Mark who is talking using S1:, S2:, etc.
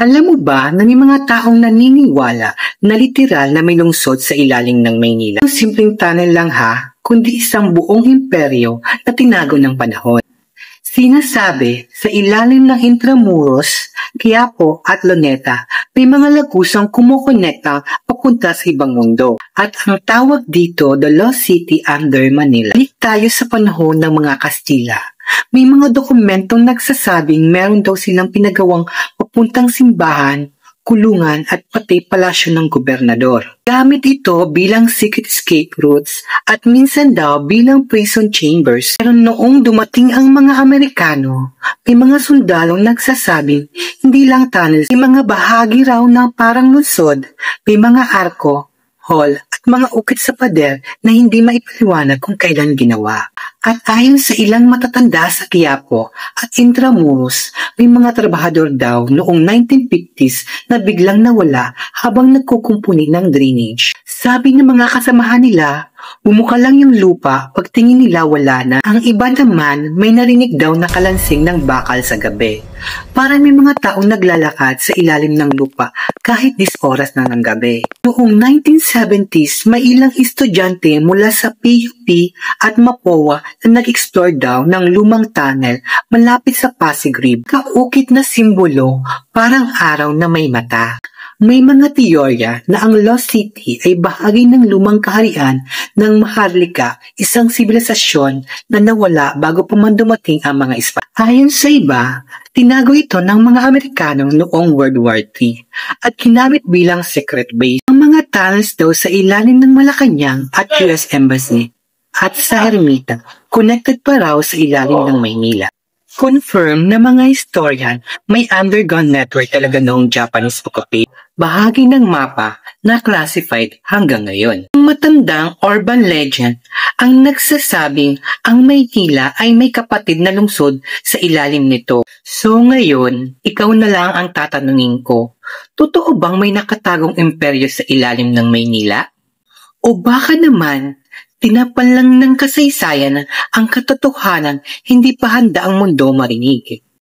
S1: Alam mo ba na may mga taong naniniwala na literal na may lungsod sa ilalim ng Maynila? Ang simpleng tunnel lang ha, kundi isang buong imperyo na tinago ng panahon. Sinasabi, sa ilalim ng Intramuros, Quiapo at Luneta, may mga lagusang kumukonekta papunta sa ibang mundo. At ang tawag dito, the Lost City under Manila. Balik tayo sa panahon ng mga Kastila. May mga dokumentong nagsasabing meron daw silang pinagawang papuntang simbahan, kulungan at pati palasyo ng gobernador. Gamit ito bilang secret escape routes at minsan daw bilang prison chambers. Pero noong dumating ang mga Amerikano, may mga sundalong nagsasabing hindi lang tunnels, may mga bahagi raw ng parang lungsod, may mga arko, hall at mga ukit sa pader na hindi maipaliwanag kung kailan ginawa. At ayon sa ilang matatanda sa Quiapo at Intramuros, may mga trabahador daw noong 1950s na biglang nawala habang nagkukumpuni ng drainage. Sabi ng mga kasamahan nila, bumuka lang yung lupa, pagtingin nila wala na. Ang iba naman may narinig daw na kalansing ng bakal sa gabi. Parang may mga taong naglalakad sa ilalim ng lupa kahit 10 oras na ng gabi. Noong 1970s, may ilang estudyante mula sa PUP at Mapua na nag-explore daw ng lumang tunnel malapit sa Pasig River. Kaukit na simbolo, parang araw na may mata. May mga teorya na ang Lost City ay bahagi ng lumang kaharian ng Maharlika, isang sibilisasyon na nawala bago pa man dumating ang mga Espanyol. Ayon sa iba, tinago ito ng mga Amerikano noong World War III at ginamit bilang secret base. Ang mga tunnels daw sa ilalim ng Malacanang at US Embassy at sa Ermita, connected pa raw sa ilalim ng Maynila. Confirm na mga historian may underground network talaga noong Japanese occupation. Bahagi ng mapa na classified hanggang ngayon. Ang matandang urban legend ang nagsasabing ang Maynila ay may kapatid na lungsod sa ilalim nito. So ngayon, ikaw na lang ang tatanungin ko, totoo bang may nakatagong imperyo sa ilalim ng Maynila? O baka naman, tinapan lang ng kasaysayan ang katotohanan, hindi pa handa ang mundo marinig.